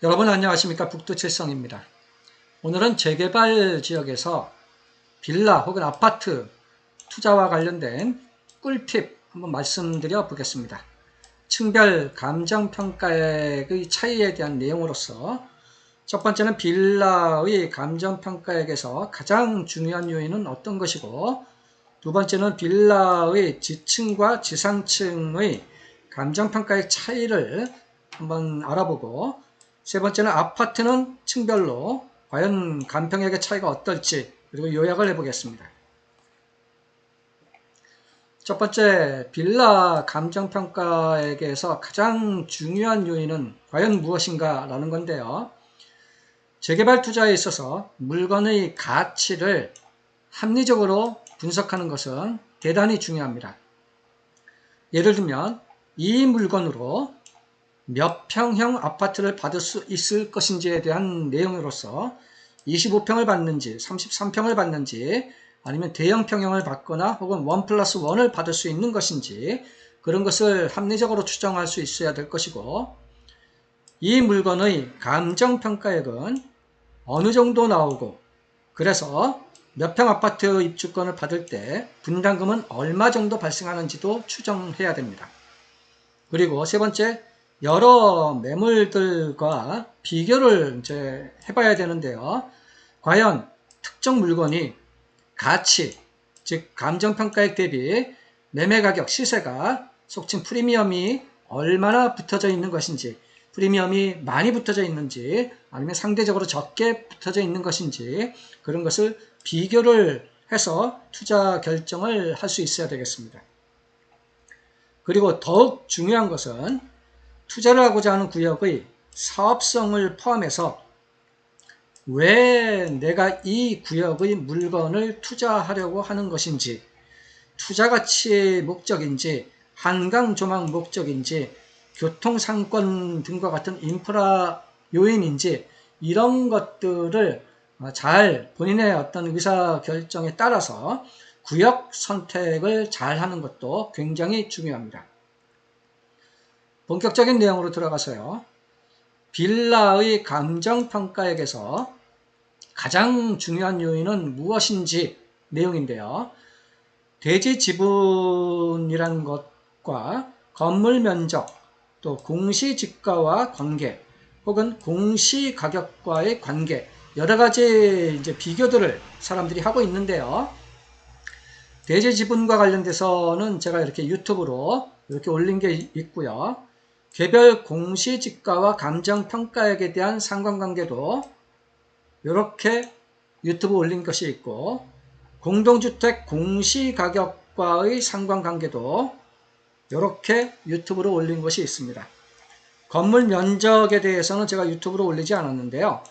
여러분 안녕하십니까? 북두칠성입니다. 오늘은 재개발 지역에서 빌라 혹은 아파트 투자와 관련된 꿀팁 한번 말씀드려 보겠습니다. 층별 감정평가액의 차이에 대한 내용으로서 첫 번째는 빌라의 감정평가액에서 가장 중요한 요인은 어떤 것이고, 두 번째는 빌라의 지층과 지상층의 감정평가액 차이를 한번 알아보고, 세 번째는 아파트는 층별로 과연 감평액의 차이가 어떨지, 그리고 요약을 해보겠습니다. 첫 번째, 빌라 감정평가액에서 가장 중요한 요인은 과연 무엇인가 라는 건데요. 재개발 투자에 있어서 물건의 가치를 합리적으로 분석하는 것은 대단히 중요합니다. 예를 들면 이 물건으로 몇 평형 아파트를 받을 수 있을 것인지에 대한 내용으로서 25평을 받는지 33평을 받는지 아니면 대형 평형을 받거나 혹은 1+1을 받을 수 있는 것인지, 그런 것을 합리적으로 추정할 수 있어야 될 것이고, 이 물건의 감정평가액은 어느 정도 나오고, 그래서 몇 평 아파트 입주권을 받을 때 분담금은 얼마 정도 발생하는지도 추정해야 됩니다. 그리고 세 번째, 여러 매물들과 비교를 이제 해봐야 되는데요. 과연 특정 물건이 가치, 즉 감정평가액 대비 매매가격, 시세가 속칭 프리미엄이 얼마나 붙어져 있는 것인지, 프리미엄이 많이 붙어져 있는지 아니면 상대적으로 적게 붙어져 있는 것인지, 그런 것을 비교를 해서 투자 결정을 할 수 있어야 되겠습니다. 그리고 더욱 중요한 것은 투자를 하고자 하는 구역의 사업성을 포함해서 왜 내가 이 구역의 물건을 투자하려고 하는 것인지, 투자가치의 목적인지, 한강 조망 목적인지, 교통상권 등과 같은 인프라 요인인지, 이런 것들을 잘 본인의 어떤 의사결정에 따라서 구역 선택을 잘 하는 것도 굉장히 중요합니다. 본격적인 내용으로 들어가서요. 빌라의 감정평가액에서 가장 중요한 요인은 무엇인지 내용인데요. 대지 지분이라는 것과 건물 면적, 또 공시지가와 관계, 혹은 공시가격과의 관계, 여러 가지 이제 비교들을 사람들이 하고 있는데요. 대지 지분과 관련돼서는 제가 이렇게 유튜브로 이렇게 올린 게 있고요. 개별 공시지가와 감정평가액에 대한 상관관계도 이렇게 유튜브 올린 것이 있고, 공동주택 공시가격과의 상관관계도 이렇게 유튜브로 올린 것이 있습니다. 건물 면적에 대해서는 제가 유튜브로 올리지 않았는데요.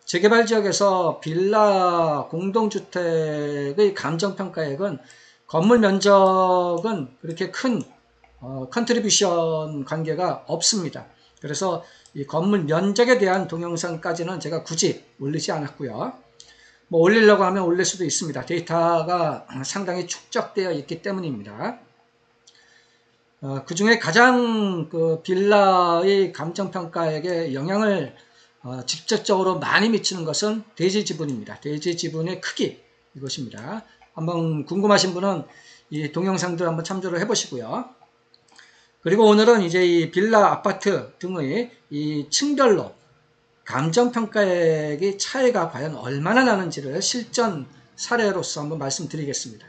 재개발 지역에서 빌라 공동주택의 감정평가액은 건물 면적은 그렇게 큰 컨트리뷰션 관계가 없습니다. 그래서 이 건물 면적에 대한 동영상까지는 제가 굳이 올리지 않았고요. 뭐 올리려고 하면 올릴 수도 있습니다. 데이터가 상당히 축적되어 있기 때문입니다. 그 중에 가장 그 빌라의 감정평가액에 영향을 직접적으로 많이 미치는 것은 대지 지분입니다. 대지 지분의 크기, 이것입니다. 한번 궁금하신 분은 이 동영상들 한번 참조를 해보시고요. 그리고 오늘은 이제 이 빌라, 아파트 등의 이 층별로 감정평가액의 차이가 과연 얼마나 나는지를 실전 사례로서 한번 말씀드리겠습니다.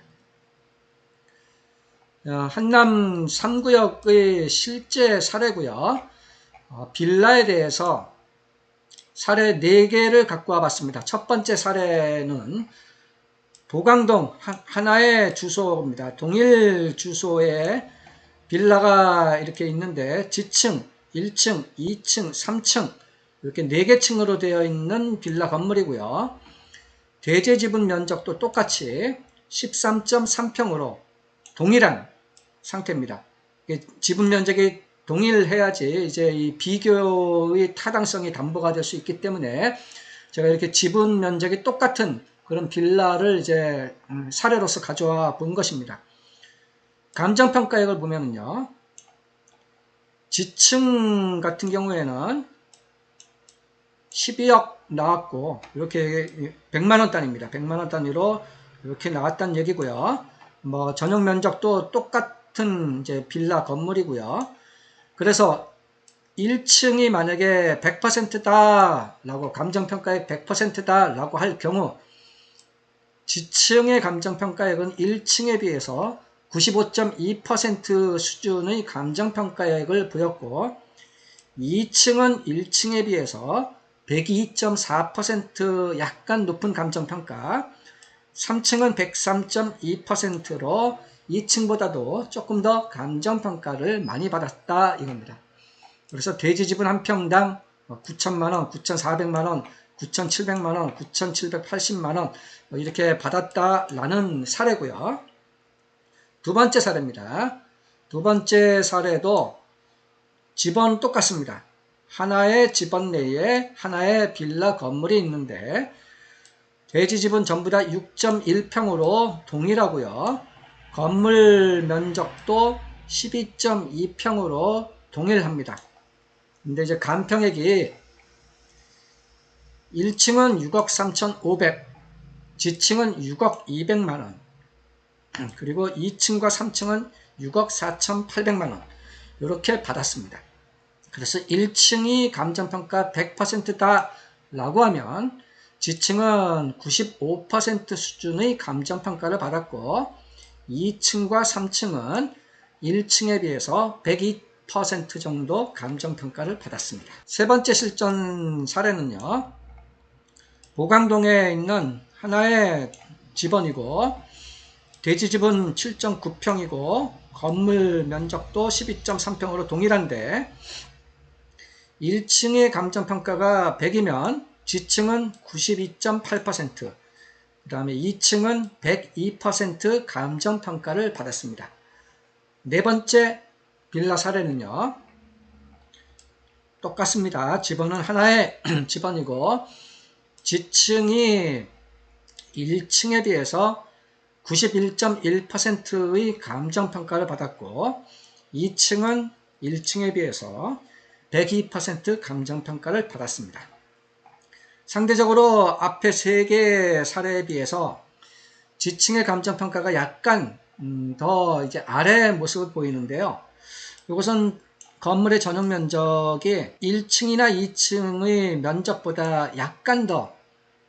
한남 3구역의 실제 사례고요. 빌라에 대해서 사례 4개를 갖고 와봤습니다. 첫 번째 사례는 도강동 하나의 주소입니다. 동일 주소에 빌라가 이렇게 있는데 지층, 1층, 2층, 3층 이렇게 4개 층으로 되어 있는 빌라 건물이고요. 대지 지분 면적도 똑같이 13.3평으로 동일한 상태입니다. 지분 면적이 동일해야지 이제 이 비교의 타당성이 담보가 될 수 있기 때문에 제가 이렇게 지분 면적이 똑같은 그런 빌라를 이제 사례로서 가져와 본 것입니다. 감정평가액을 보면은요, 지층 같은 경우에는 12억 나왔고, 이렇게 100만원 단위입니다. 100만원 단위로 이렇게 나왔다는 얘기고요. 뭐 전용 면적도 똑같은 이제 빌라 건물이고요. 그래서 1층이 만약에 100%다 라고, 감정평가액 100%다 라고 할 경우 지층의 감정평가액은 1층에 비해서 95.2% 수준의 감정평가액을 보였고, 2층은 1층에 비해서 102.4% 약간 높은 감정평가, 3층은 103.2%로 2층보다도 조금 더 감정평가를 많이 받았다 이겁니다. 그래서 대지집은 한 평당 9천만원, 9,400만원, 9,700만원, 9,780만원 이렇게 받았다라는 사례고요. 두 번째 사례입니다. 두 번째 사례도 집은 똑같습니다. 하나의 집원 내에 하나의 빌라 건물이 있는데 대지집은 전부 다 6.1평으로 동일하고요. 건물 면적도 12.2평으로 동일합니다. 근데 이제 감평액이 1층은 6억 3,500, 지층은 6억 200만원, 그리고 2층과 3층은 6억 4,800만원 이렇게 받았습니다. 그래서 1층이 감정평가 100%다 라고 하면 지층은 95% 수준의 감정평가를 받았고, 2층과 3층은 1층에 비해서 102% 정도 감정평가를 받았습니다. 세 번째 실전 사례는요, 보강동에 있는 하나의 집원이고 대지집은 7.9평이고 건물 면적도 12.3평으로 동일한데 1층의 감정평가가 100이면 지층은 92.8%, 그 다음에 2층은 102% 감정평가를 받았습니다. 네 번째 빌라 사례는요, 똑같습니다. 집원은 하나의 집원이고 지층이 1층에 비해서 91.1%의 감정평가를 받았고 2층은 1층에 비해서 102% 감정평가를 받았습니다. 상대적으로 앞에 3개 사례에 비해서 지층의 감정평가가 약간 더 이제 아래 모습을 보이는데요. 이것은 건물의 전용 면적이 1층이나 2층의 면적보다 약간 더,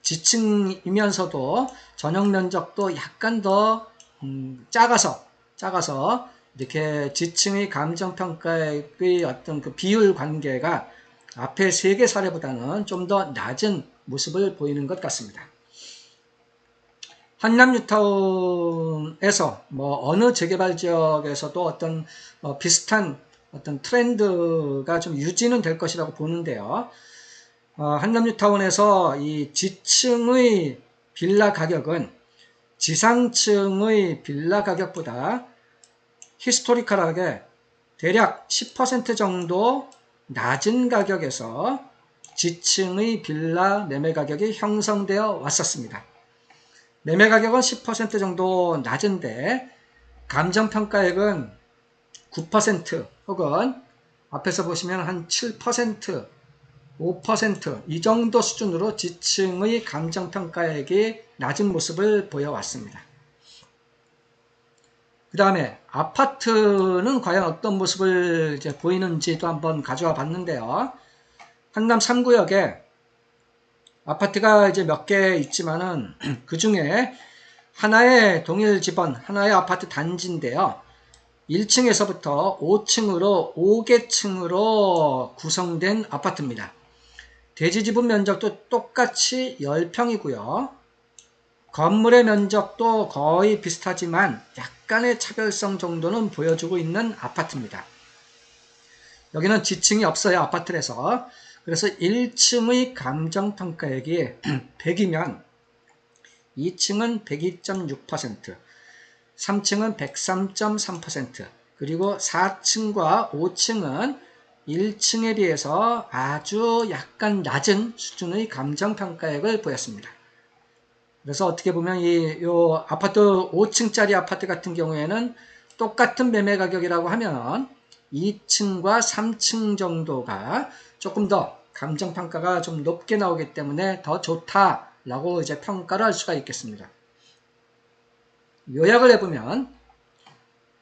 지층이면서도 전용 면적도 약간 더 작아서 이렇게 지층의 감정평가의 어떤 그 비율 관계가 앞에 3개 사례보다는 좀 더 낮은 모습을 보이는 것 같습니다. 한남뉴타운에서 뭐 어느 재개발 지역에서도 어떤 비슷한 어떤 트렌드가 좀 유지는 될 것이라고 보는데요. 한남뉴타운에서 이 지층의 빌라 가격은 지상층의 빌라 가격보다 히스토리컬하게 대략 10% 정도 낮은 가격에서 지층의 빌라 매매 가격이 형성되어 왔었습니다. 매매 가격은 10% 정도 낮은데 감정평가액은 9% 혹은 앞에서 보시면 한 7%, 5% 이 정도 수준으로 지층의 감정평가액이 낮은 모습을 보여왔습니다. 그 다음에 아파트는 과연 어떤 모습을 이제 보이는지도 한번 가져와 봤는데요. 한남 3구역에 아파트가 이제 몇 개 있지만은 그 중에 하나의 동일 집원, 하나의 아파트 단지인데요. 1층에서부터 5층으로 5개층으로 구성된 아파트입니다. 대지지분 면적도 똑같이 10평이고요. 건물의 면적도 거의 비슷하지만 약간의 차별성 정도는 보여주고 있는 아파트입니다. 여기는 지층이 없어요, 아파트에서. 그래서 1층의 감정평가액이 100이면 2층은 102.6%, 3층은 103.3%, 그리고 4층과 5층은 1층에 비해서 아주 약간 낮은 수준의 감정평가액을 보였습니다. 그래서 어떻게 보면 요 아파트 5층짜리 아파트 같은 경우에는 똑같은 매매 가격이라고 하면 2층과 3층 정도가 조금 더 감정평가가 좀 높게 나오기 때문에 더 좋다라고 이제 평가를 할 수가 있겠습니다. 요약을 해보면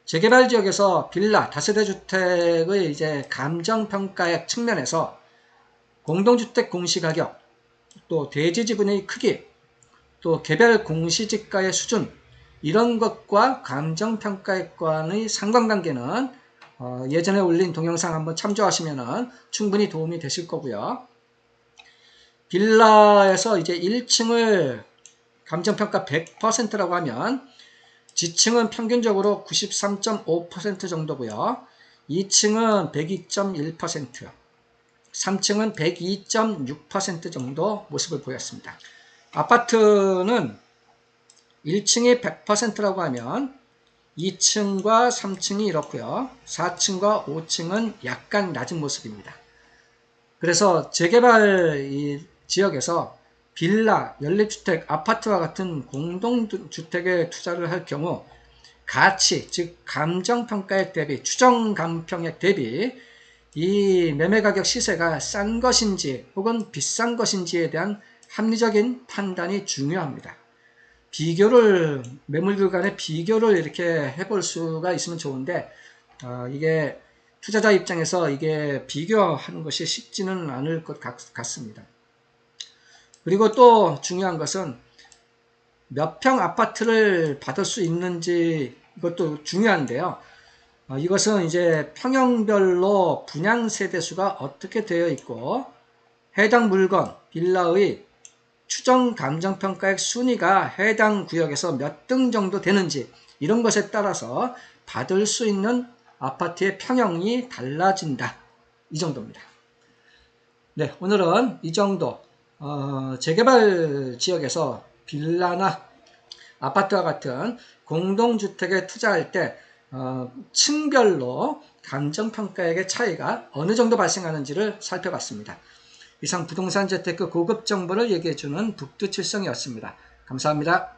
재개발 지역에서 빌라, 다세대 주택의 이제 감정평가액 측면에서 공동주택 공시가격, 또 대지지분의 크기, 또 개별 공시지가의 수준, 이런 것과 감정평가액과의 상관관계는 예전에 올린 동영상 한번 참조하시면 충분히 도움이 되실 거고요. 빌라에서 이제 1층을 감정평가 100%라고 하면 지층은 평균적으로 93.5% 정도고요. 2층은 102.1%, 3층은 102.6% 정도 모습을 보였습니다. 아파트는 1층이 100%라고 하면 2층과 3층이 이렇고요. 4층과 5층은 약간 낮은 모습입니다. 그래서 재개발 이 지역에서 빌라, 연립주택, 아파트와 같은 공동주택에 투자를 할 경우 가치, 즉 감정평가액 대비, 추정감평액 대비 이 매매가격 시세가 싼 것인지 혹은 비싼 것인지에 대한 합리적인 판단이 중요합니다. 비교를, 매물들 간의 비교를 이렇게 해볼 수가 있으면 좋은데 이게 투자자 입장에서 이게 비교하는 것이 쉽지는 않을 것 같습니다. 그리고 또 중요한 것은 몇 평 아파트를 받을 수 있는지 이것도 중요한데요. 이것은 이제 평형별로 분양 세대수가 어떻게 되어 있고 해당 물건, 빌라의 추정 감정평가액 순위가 해당 구역에서 몇 등 정도 되는지 이런 것에 따라서 받을 수 있는 아파트의 평형이 달라진다. 이 정도입니다. 네, 오늘은 이 정도 재개발 지역에서 빌라나 아파트와 같은 공동주택에 투자할 때 층별로 감정평가액의 차이가 어느 정도 발생하는지를 살펴봤습니다. 이상 부동산 재테크 고급 정보를 얘기해주는 북두칠성이었습니다. 감사합니다.